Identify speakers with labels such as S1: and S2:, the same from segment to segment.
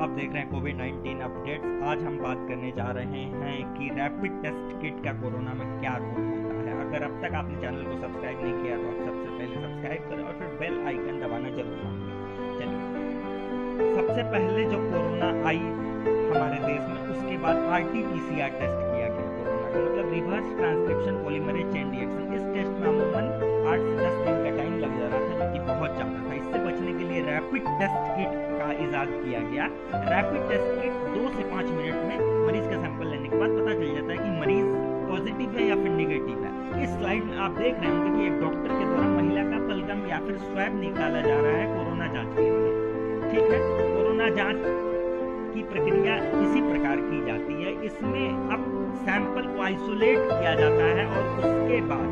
S1: आप देख रहे हैं कोविड-19 अपडेट्स। आज हम बात करने जा रहे हैं कि रैपिड टेस्ट किट का कोरोना में क्या रोल होता है। अगर अब तक आपने चैनल को सब्सक्राइब नहीं किया तो आप सबसे पहले सब्सक्राइब करें और फिर बेल आइकन दबाना जरूर ना भूलें। चलिए, सबसे पहले जो कोरोना आई हमारे देश में, उसके बाद Rt-PCR टेस्ट किया गया कोरोना का, मतलब reverse transcription polymerase chain reaction. इस टेस्ट में अमूमन 8 से 10 दिन का टाइम लग जा रहा था, जो कि बहुत ज़्यादा था। इससे बचने के लिए रैपिड टेस्ट किट का इजाद किया गया। रैपिड टेस्ट किट 2 से 5 मिनट में मरीज का सैंपल लेने के बाद पता चल जाता है कि मरीज पॉजिटिव है या फिर निगेटिव है। इस स्लाइड में आप देख रहे होंगे कि एक डॉक्टर के द्वारा महिला का पलगम या फिर स्वैब निकाला जा रहा है कोरोना जांच के लिए। ठीक है, कोरोना जांच की प्रक्रिया इसी प्रकार की जाती है। इसमें अब सैंपल को आइसोलेट किया जाता है और उसके बाद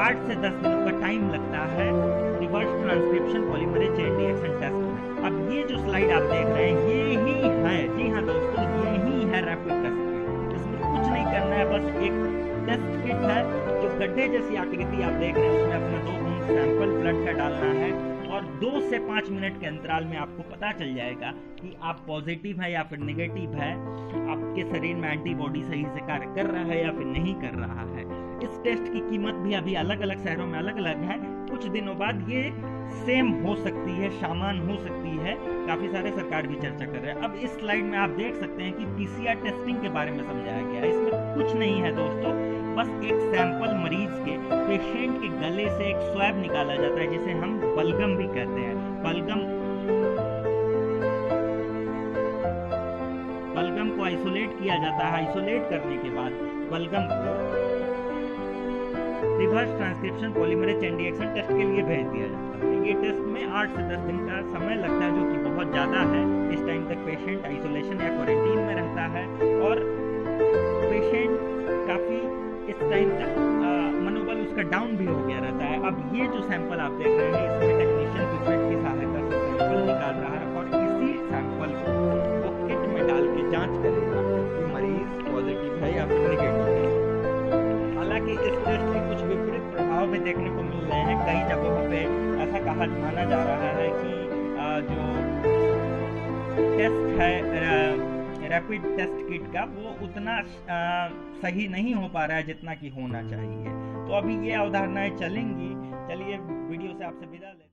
S1: 8 से 10 दिनों का टाइम लगता है reverse transcription polymerase chain reaction test में। अब ये जो स्लाइड आप देख रहे हैं ये ही है, जी हाँ दोस्तों, ये ही है रैपिड टेस्ट किट। इसमें कुछ नहीं करना है, बस एक टेस्ट किट है जो गड्ढे जैसी आकृति आप देख रहे हैं, उसमें अपना 2 बूंद सैंपल ब्लड का डालना है और 2 से 5 मिनट के अंतराल में आपको पता चल जाएगा कि आप पॉजिटिव है या फिर नेगेटिव है, आपके शरीर में एंटीबॉडी सही से कार्य कर रहा है या फिर नहीं कर रहा है। इस टेस्ट की कीमत भी अभी अलग अलग शहरों में अलग अलग है। कुछ दिनों बाद ये सेम हो सकती है, सामान हो सकती है। काफी सारे सरकार भी चर्चा कर रहे हैं। अब इस स्लाइड में आप देख सकते हैं कि पीसीआर टेस्टिंग के बारे में समझाया गया है। इसमें कुछ नहीं है दोस्तों, बस एक सैंपल मरीज के, पेशेंट के गले से एक स्वैब निकाला जाता है, जिसे हम बलगम भी कहते हैं। बलगम को आइसोलेट किया जाता है। आइसोलेट करने के बाद बलगम को reverse transcription polymerase chain reaction test के लिए भेज दिया जाता है। ये टेस्ट में 8 से 10 दिन का समय लगता है, जो कि बहुत ज़्यादा है। इस टाइम तक पेशेंट आइसोलेशन या क्वारंटीन में रहता है और पेशेंट काफ़ी इस टाइम तक मनोबल उसका डाउन भी हो गया रहता है। अब ये जो सैंपल आप देख रहे हैं, इसमें टेक्नीशियन पिपेट की सहायता से सैंपल निकाल रहा है और इसी सैंपल को किट में डाल के जाँच करेगा कि मरीज पॉजिटिव है या फिर नेगेटिव है। हालांकि इस टेस्ट के कुछ विपरीत प्रभाव भी देखने को मिल रहे हैं। कई जगहों पे ऐसा माना जा रहा है कि जो टेस्ट है रैपिड टेस्ट किट का, वो उतना सही नहीं हो पा रहा है जितना कि होना चाहिए। तो अभी ये अवधारणाएं चलेंगी। चलिए, वीडियो से आपसे विदा लेते हैं।